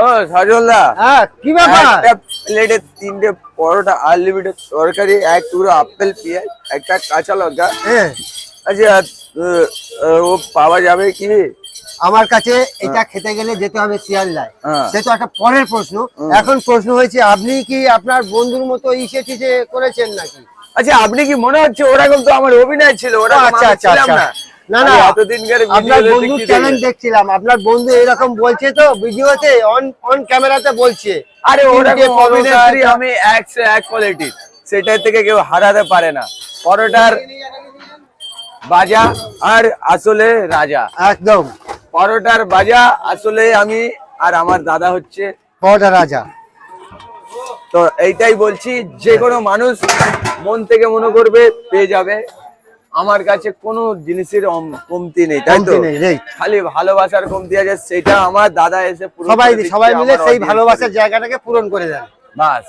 ও সজলদা, হ্যাঁ কি ব্যাপার? একটা প্লেটে 3টে পরোটা, আনলিমিটেড তরকারি, এক টুকরো আপেল, পেঁয়াজ, একটা কাঁচা লঙ্কা। হ্যাঁ আচ্ছা, ও পাওয়া যাবে কি? আমার কাছে এটা খেতে গেলে যেতে হবে শিয়ালদায়। হ্যাঁ। সে তো একটা পরের প্রশ্ন। এখন প্রশ্ন হয়েছে আপনি কি আপনার বন্ধুর মতো ইসে টিসে করেছেন নাকি? আচ্ছা, আপনি কি মনে হচ্ছে ওরকম? তো আমার অভিনয় ছিল, ও, ওরকম আচ্ছা আমি আচ্ছা ছিলাম আচ্ছা। না। না না, আমি এতদিনকার আপনার ভিডিওতে বন্ধুর কি চ্যালেঞ্জ দেখলেন? দেখছিলাম, আপনার বন্ধু এরকম বলছে তো ভিডিওতে, অন অন ক্যামেরাতে বলছে। আরে 3টে ওরকম পরোটা, অভিনেত্রী আমি 101 কোয়ালিটির, সেটার থেকে কেউ হারাতে পারে না। পরোটার বাজা আর আসলে রাজা। একদম পরোটার বাজা আসলে আমি, আর আমার দাদা হচ্ছে। পরোটা রাজা। তো এইটাই বলছি, যে কোনো মানুষ মন থেকে মনে করবে পেয়ে যাবে। আমার কাছে কোনো জিনিসের কমতি নেই, তাই তো? কমতি নেই, নেই। খালি ভালোবাসার কমতি আছে, সেটা আমার দাদা এসে পূরণ সবাই করে দিচ্ছে সবাই মিলে আমার সেই audience ভালোবাসার কে। জায়গাটাকে পূরণ করে দেন। বাস।